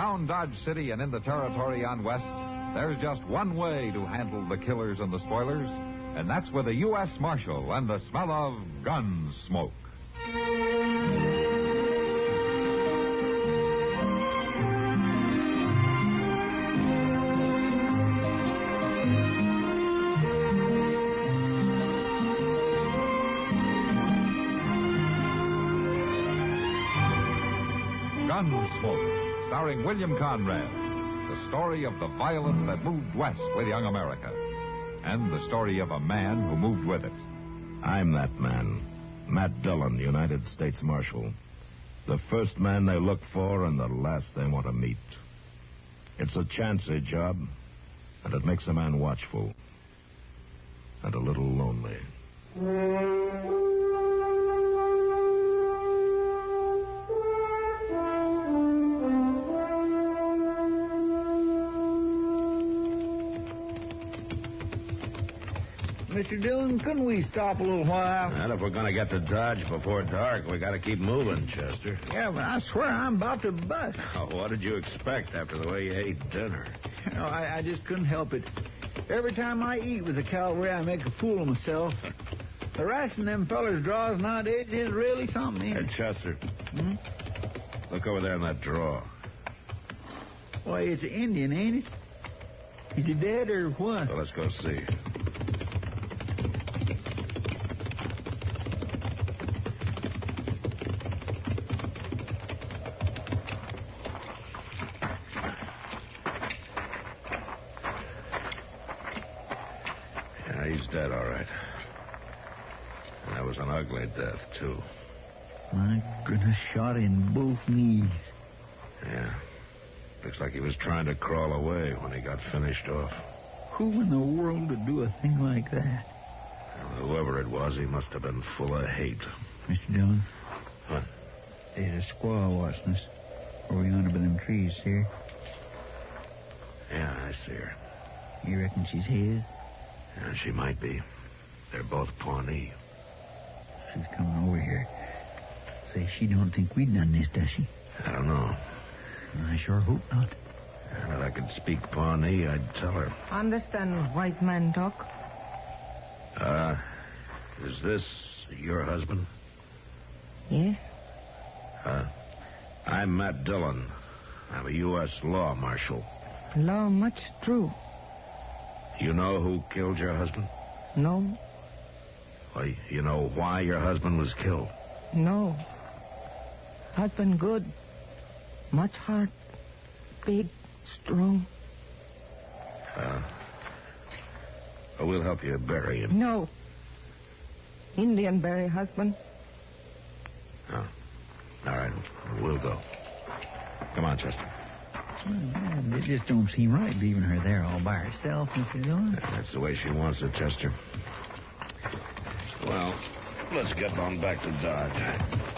Around Dodge City and in the territory on West, there's just one way to handle the killers and the spoilers, and that's with a U.S. Marshal and the smell of Gunsmoke. Gunsmoke, starring William Conrad. The story of the violence that moved west with young America. And the story of a man who moved with it. I'm that man. Matt Dillon, United States Marshal. The first man they look for and the last they want to meet. It's a chancy job, and it makes a man watchful. And a little lonely. Mr. Dillon, couldn't we stop a little while? And if we're going to get to Dodge before dark, we got to keep moving, Chester. Yeah, but I swear I'm about to bust. Oh, what did you expect after the way you ate dinner? You know, I just couldn't help it. Every time I eat with the cavalry, I make a fool of myself. The ration them fellers draws nowadays is really something. Hey, Chester. Look over there in that drawer. Why, it's an Indian, ain't it? Is he dead or what? Well, let's go see. He's dead, all right. And that was an ugly death, too. My goodness, shot in both knees. Yeah. Looks like he was trying to crawl away when he got finished off. Who in the world would do a thing like that? Well, whoever it was, he must have been full of hate. Mr. Dillon? What? There's a squaw watching us over yonder by them trees, sir. Yeah, I see her. You reckon she's his? Yeah, she might be. They're both Pawnee. She's coming over here. Say, she don't think we'd done this, does she? I don't know. I sure hope not. If I could speak Pawnee, I'd tell her. Understand white man talk? Is this your husband? Yes. I'm Matt Dillon. I'm a U.S. law marshal. Law much true. You know who killed your husband? No. Well, you know why your husband was killed? No. Husband good. Much heart. Big. Strong. We'll help you bury him. No. Indian bury husband. Oh. All right. We'll go. Come on, Chester. Well, it just don't seem right leaving her there all by herself, Mr. Dillon. That's the way she wants it, Chester. Well, let's get on back to Dodge.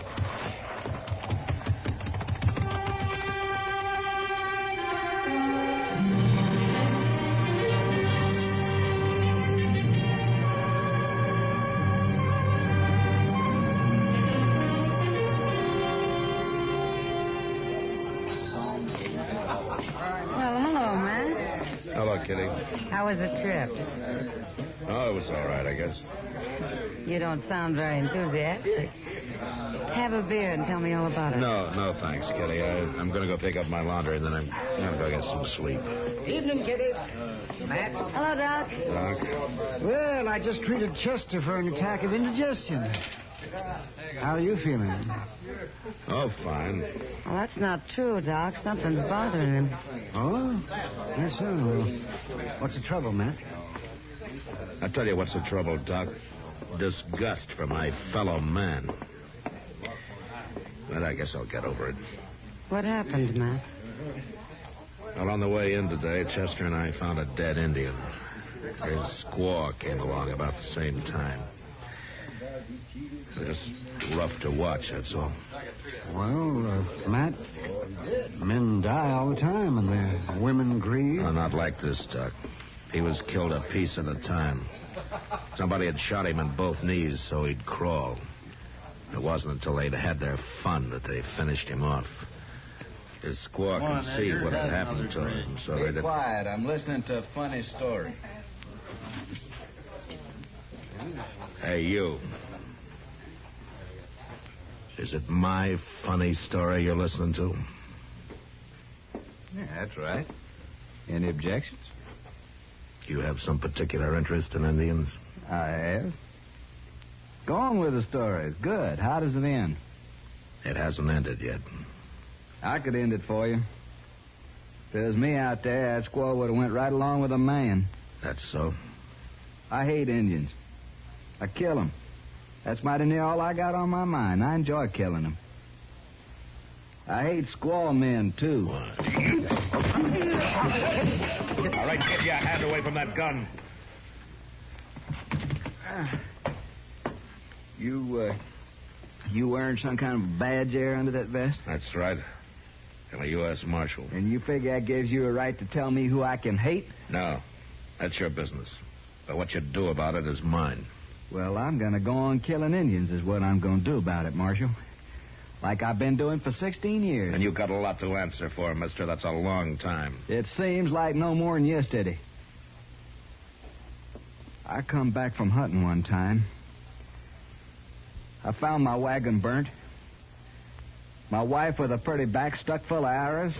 Kitty. How was the trip? Oh, it was all right, I guess. You don't sound very enthusiastic. Have a beer and tell me all about it. No, thanks, Kitty. I'm going to go pick up my laundry, and then I'm going to go get some sleep. Evening, Kitty. Matt. Hello, Doc. Doc? Well, I just treated Chester for an attack of indigestion. How are you feeling? Oh, fine. Well, that's not true, Doc. Something's bothering him. Oh? Yes, sir. What's the trouble, Matt? I'll tell you what's the trouble, Doc. Disgust for my fellow man. But I guess I'll get over it. What happened, Matt? Well, on the way in today, Chester and I found a dead Indian. His squaw came along about the same time. Just rough to watch, that's all. Well, Matt, men die all the time, and their women grieve. No, not like this, Doc. He was killed a piece at a time. Somebody had shot him in both knees, so he'd crawl. It wasn't until they'd had their fun that they finished him off. His squaw can see what had happened to him, so they Be quiet. I'm listening to a funny story. Hey, you. Is it my funny story you're listening to? Yeah, that's right. Any objections? You have some particular interest in Indians? I have. Go on with the story. It's good. How does it end? It hasn't ended yet. I could end it for you. If it was me out there, that squaw would have went right along with a man. That's so? I hate Indians. I kill them. That's mighty near all I got on my mind. I enjoy killing them. I hate squaw men, too. All right, get your hand away from that gun. You wearing some kind of badge there under that vest? That's right. I'm a U.S. Marshal. And you figure that gives you a right to tell me who I can hate? No, that's your business. But what you do about it is mine. Well, I'm going to go on killing Indians is what I'm going to do about it, Marshal. Like I've been doing for 16 years. And you've got a lot to answer for, mister. That's a long time. It seems like no more than yesterday. I come back from hunting one time. I found my wagon burnt. My wife with a pretty back stuck full of arrows.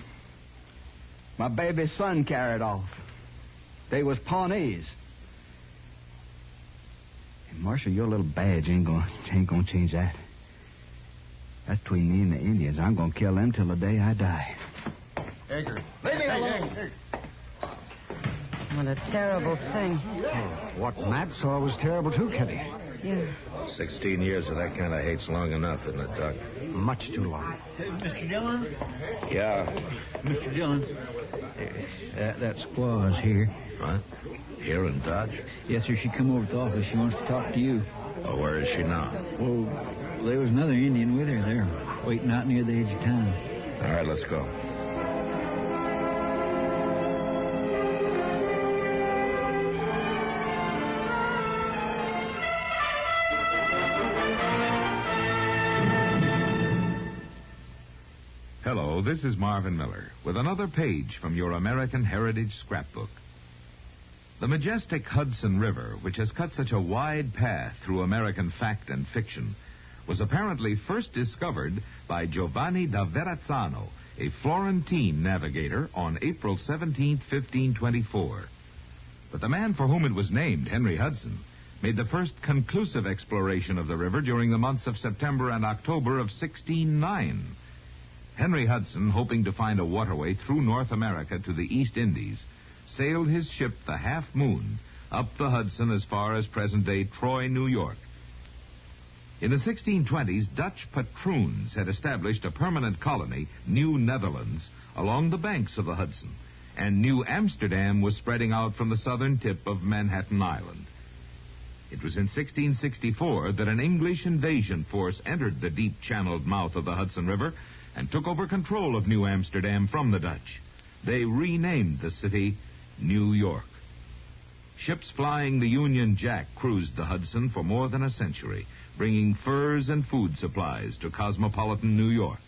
My baby son carried off. They was Pawnees. Hey, Marshal, your little badge ain't gonna change that. That's between me and the Indians. I'm gonna kill them till the day I die. Edgar. Leave me alone. What a terrible thing. What Matt saw was terrible, too, Kitty. Yeah. 16 years of that kind of hate's long enough, isn't it, Doc? Much too long. Mr. Dillon? Yeah. Mr. Dillon, that squaw is here. What? Here in Dodge? Yes, sir. She come over to the office. She wants to talk to you. Oh, where is she now? Well, there was another Indian with her there, waiting out near the edge of town. All right, let's go. Hello, this is Marvin Miller with another page from your American Heritage Scrapbook. The majestic Hudson River, which has cut such a wide path through American fact and fiction, was apparently first discovered by Giovanni da Verrazzano, a Florentine navigator, on April 17, 1524. But the man for whom it was named, Henry Hudson, made the first conclusive exploration of the river during the months of September and October of 1609. Henry Hudson, hoping to find a waterway through North America to the East Indies, sailed his ship, the Half Moon, up the Hudson as far as present-day Troy, New York. In the 1620s, Dutch patroons had established a permanent colony, New Netherlands, along the banks of the Hudson, and New Amsterdam was spreading out from the southern tip of Manhattan Island. It was in 1664 that an English invasion force entered the deep-channeled mouth of the Hudson River and took over control of New Amsterdam from the Dutch. They renamed the city New York. Ships flying the Union Jack cruised the Hudson for more than a century, bringing furs and food supplies to cosmopolitan New York.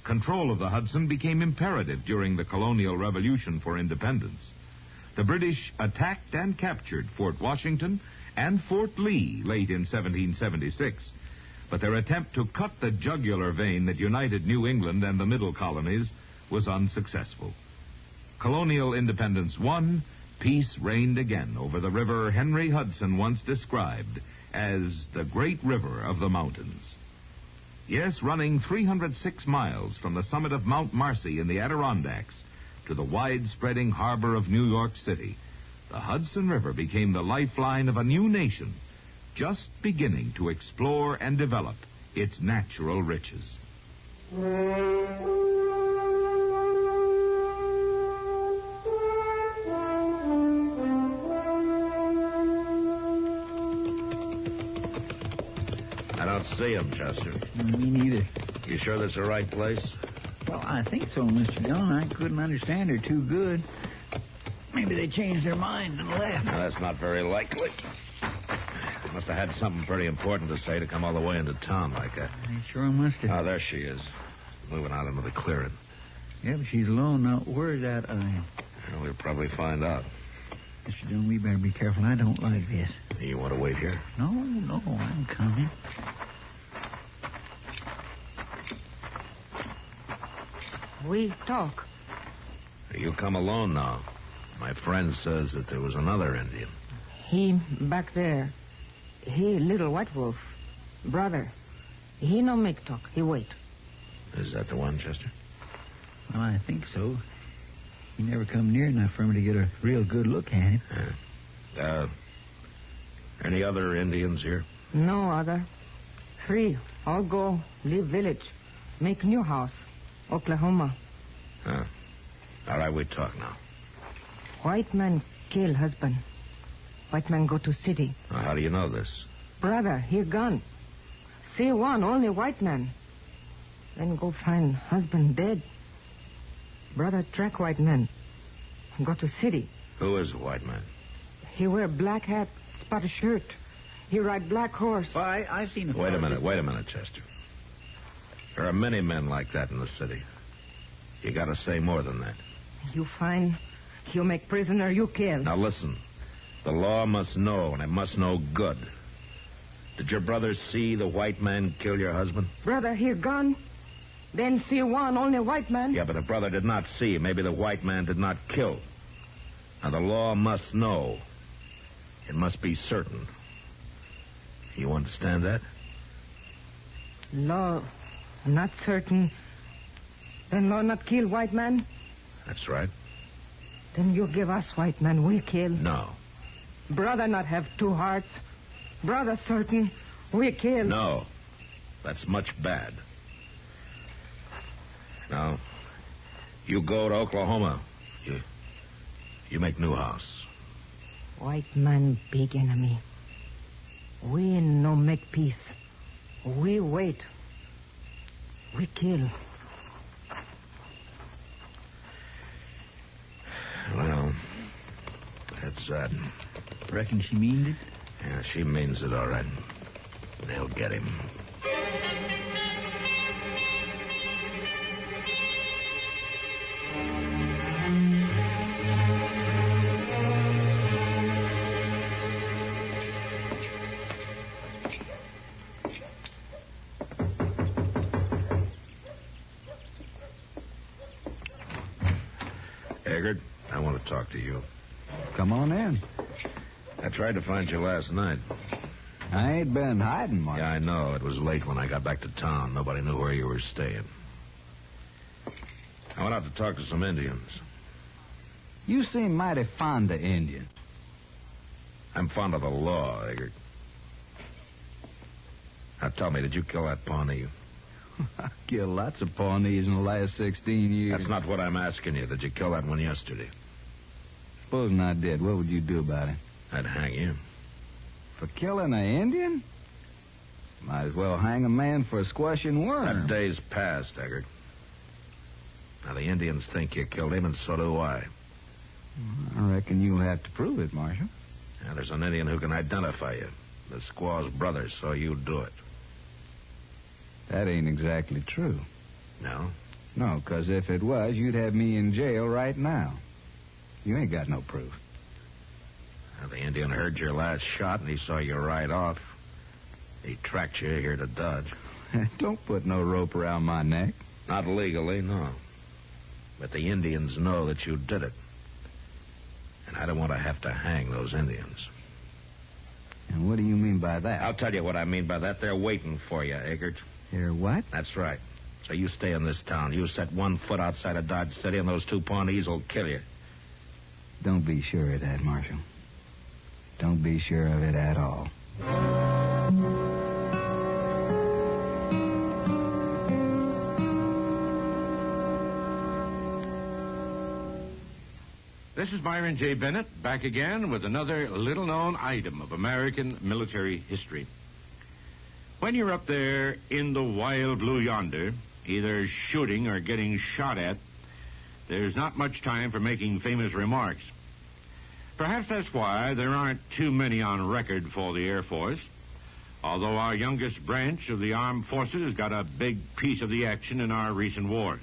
Control of the Hudson became imperative during the colonial revolution for independence. The British attacked and captured Fort Washington and Fort Lee late in 1776, but their attempt to cut the jugular vein that united New England and the middle colonies was unsuccessful. Colonial independence won, peace reigned again over the river Henry Hudson once described as the Great River of the Mountains. Yes, running 306 miles from the summit of Mount Marcy in the Adirondacks to the wide-spreading harbor of New York City, the Hudson River became the lifeline of a new nation, just beginning to explore and develop its natural riches. I don't see him, Chester. Me neither. You sure that's the right place? Well, I think so, Mr. Dillon. I couldn't understand her too good. Maybe they changed their mind and left. No, that's not very likely. They must have had something pretty important to say to come all the way into town like that. They sure must have. Oh, there she is, moving out into the clearing. Yeah, but she's alone now. Where's that eye? Well, we'll probably find out. Mr. Dillon, we better be careful. I don't like this. You want to wait here? No, I'm coming. We talk. You come alone now. My friend says that there was another Indian. He back there. He little white wolf. Brother. He no make talk. He wait. Is that the one, Chester? Well, I think so. He never come near enough for me to get a real good look at him. Any other Indians here? No other. Free. All go. Leave village. Make new house. Oklahoma. All right, we talk now. White man kill husband. White man go to city. Now, how do you know this? Brother, he gone. See one, only white man. Then go find husband dead. Brother track white man. Go to city. Who is the white man? He wear black hat, spotted shirt. He ride black horse. Well, I've seen him. Wait a minute, Chester. There are many men like that in the city. You got to say more than that. You find, you make prisoner, you kill. Now listen. The law must know, and it must know good. Did your brother see the white man kill your husband? Brother, he gone. Then see one, only white man. Yeah, but the brother did not see. Maybe the white man did not kill. Now, the law must know. It must be certain. You understand that? Law not certain. Then law not kill white man? That's right. Then you give us white man, we kill. No. Brother not have two hearts. Brother certain, we kill. No. That's much bad. Now, you go to Oklahoma. You make new house. White man big enemy. We no make peace. We wait. We kill. Well, that's that. Reckon she means it? Yeah, she means it all right. They'll get him. Eggert, I want to talk to you. Come on in. I tried to find you last night. I ain't been hiding much. Yeah, I know. It was late when I got back to town. Nobody knew where you were staying. I went out to talk to some Indians. You seem mighty fond of Indians. I'm fond of the law, Eggert. Now tell me, did you kill that Pawnee? I killed lots of Pawnees in the last 16 years. That's not what I'm asking you. Did you kill that one yesterday? Supposing I did, what would you do about it? I'd hang you. For killing an Indian? Might as well hang a man for squashing worms. That day's past, Eggert. Now, the Indians think you killed him, and so do I. I reckon you'll have to prove it, Marshal. Now, there's an Indian who can identify you. The squaw's brother, so you do it. That ain't exactly true. No? No, because if it was, you'd have me in jail right now. You ain't got no proof. Now, the Indian heard your last shot, and he saw you ride off. He tracked you here to Dodge. Don't put no rope around my neck. Not legally, no. But the Indians know that you did it. And I don't want to have to hang those Indians. And what do you mean by that? I'll tell you what I mean by that. They're waiting for you, Eggert. They're what? That's right. So you stay in this town. You set 1 foot outside of Dodge City, and those 2 Pawnees will kill you. Don't be sure of that, Marshal. Don't be sure of it at all. This is Myron J. Bennett, back again with another little-known item of American military history. When you're up there in the wild blue yonder, either shooting or getting shot at, there's not much time for making famous remarks. Perhaps that's why there aren't too many on record for the Air Force, although our youngest branch of the armed forces got a big piece of the action in our recent wars.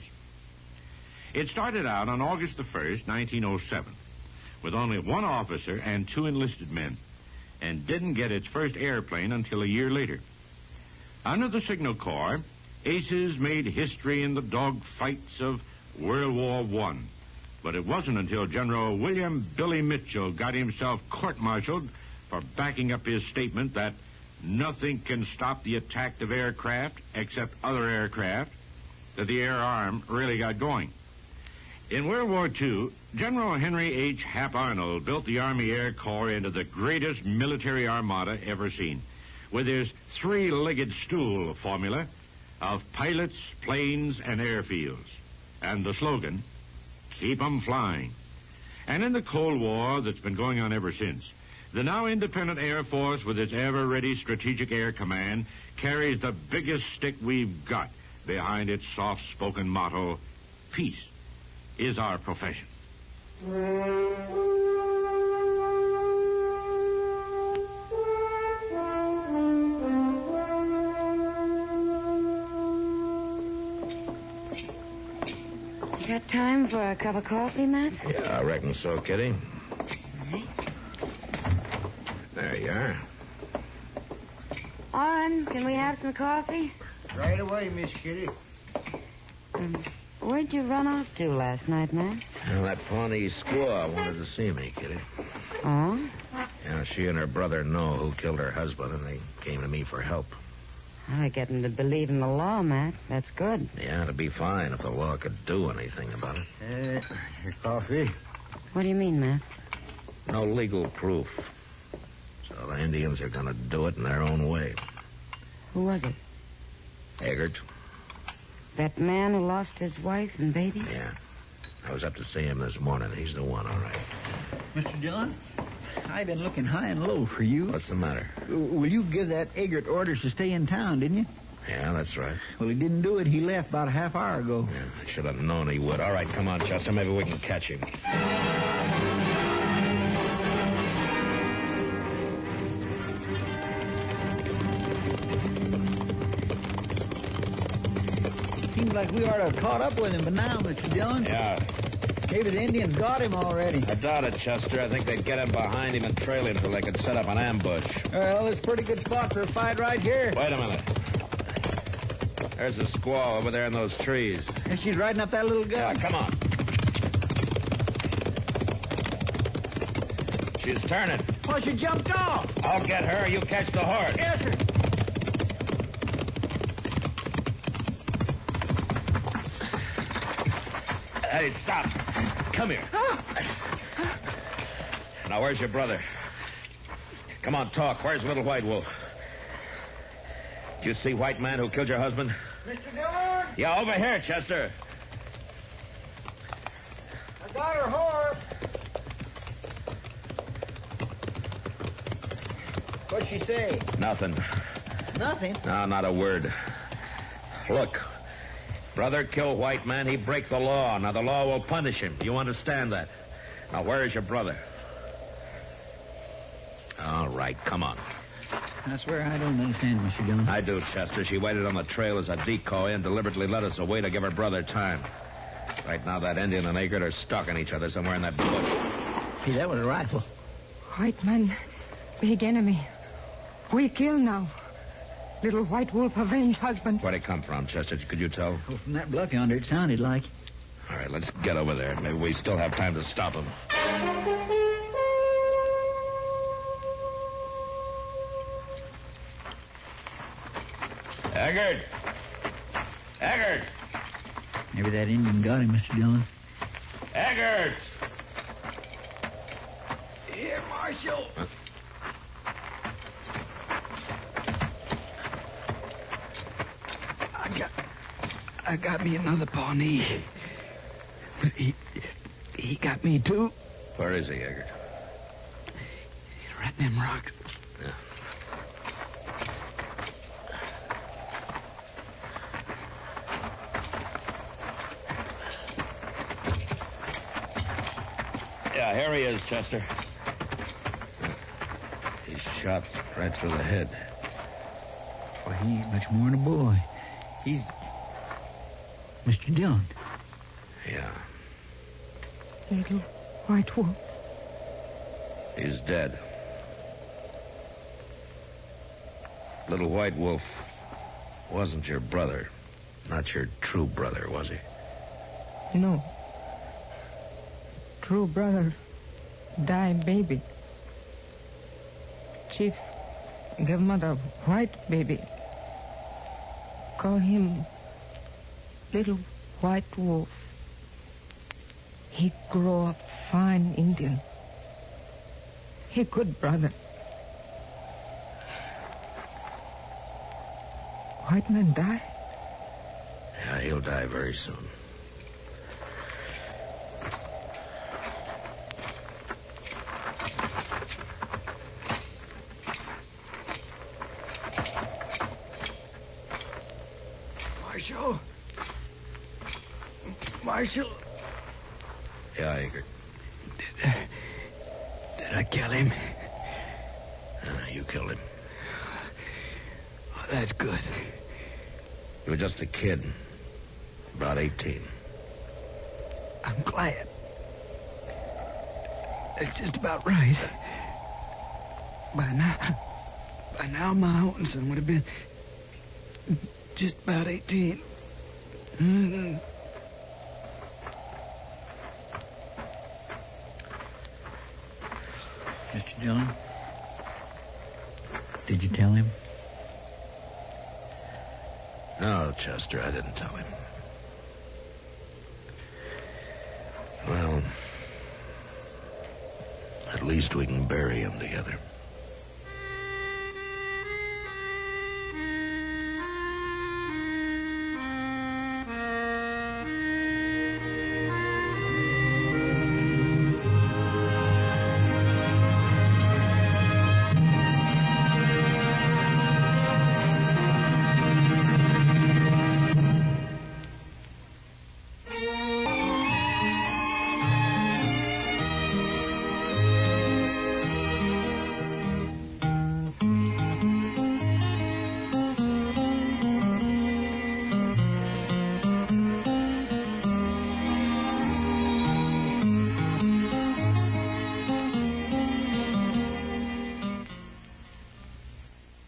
It started out on August the 1st, 1907, with only one officer and 2 enlisted men, and didn't get its first airplane until a year later. Under the Signal Corps, aces made history in the dog fights of World War I. But it wasn't until General William Billy Mitchell got himself court-martialed for backing up his statement that nothing can stop the attack of aircraft except other aircraft that the air arm really got going. In World War II, General Henry H. Hap Arnold built the Army Air Corps into the greatest military armada ever seen, with his 3-legged stool formula of pilots, planes, and airfields, and the slogan, "Keep 'em flying." And in the Cold War that's been going on ever since, the now independent Air Force, with its ever-ready Strategic Air Command, carries the biggest stick we've got behind its soft-spoken motto, "Peace is our profession." Got time for a cup of coffee, Matt? Yeah, I reckon so, Kitty. There you are. Orrin, can we have some coffee? Right away, Miss Kitty. Where'd you run off to last night, Matt? Well, that Pawnee squaw wanted to see me, Kitty. Oh? Yeah, she and her brother know who killed her husband, and they came to me for help. I get them to believe in the law, Matt. That's good. Yeah, it'd be fine if the law could do anything about it. Your coffee. What do you mean, Matt? No legal proof. So the Indians are going to do it in their own way. Who was it? Eggert? That man who lost his wife and baby? Yeah. I was up to see him this morning. He's the one, all right. Mr. Dillon, I've been looking high and low for you. What's the matter? Well, you give that Eggert orders to stay in town, didn't you? Yeah, that's right. Well, he didn't do it. He left about a half hour ago. Yeah, I should have known he would. All right, come on, Chester. Maybe we can catch him. Seems like we ought to have caught up with him by now, Mr. Dillon. Yeah. Maybe the Indians got him already. I doubt it, Chester. I think they'd get him behind him and trail him till they could set up an ambush. Well, it's a pretty good spot for a fight right here. Wait a minute. There's the squaw over there in those trees. And she's riding up that little Yeah, gun. come on. She's turning. Oh, she jumped off. I'll get her. You catch the horse. Yes, sir. Hey, stop. Come here. Now, where's your brother? Come on, talk. Where's Little White Wolf? Did you see white man who killed your husband? Mr. Dillon, Yeah, over here, Chester. I got her horse. What'd she say? Nothing. Nothing. No, not a word. Look, brother kill white man, he break the law. Now the law will punish him. You understand that? Now where is your brother? All right, come on. I swear I don't understand, Mr. Dillon. I do, Chester. She waited on the trail as a decoy and deliberately led us away to give her brother time. Right now that Indian and Eggert are stalking each other somewhere in that bush. See, that was a rifle. White man, big enemy. We kill now. Little White Wolf avenge husband. Where'd it come from, Chester? Could you tell? Well, from that bluff yonder, it sounded like. All right, let's get over there. Maybe we still have time to stop him. Eggert! Eggert! Maybe that Indian got him, Mr. Dillon. Eggert! Here, Marshal. I got me another Pawnee. But he got me too. Where is he, Eggert? Right in them rocks. Yeah. Yeah, here he is, Chester. He's shot right through the head. Well, he ain't much more than a boy. He's... Mr. Dillon. Yeah. Little white wolf. He's dead. Little White Wolf wasn't your brother. Not your true brother, was he? No. True brother died baby. Chief gave mother white baby. Call him Little White Wolf. He grow up fine Indian. He good brother. White man die? Yeah, he'll die very soon. Marshal. Yeah, Egbert. Did I kill him? You killed him. Oh, that's good. You were just a kid. About 18. I'm glad. That's just about right. By now, my own son would have been just about 18. Mr. Dillon, did you tell him? No, Chester, I didn't tell him. Well, at least we can bury him together.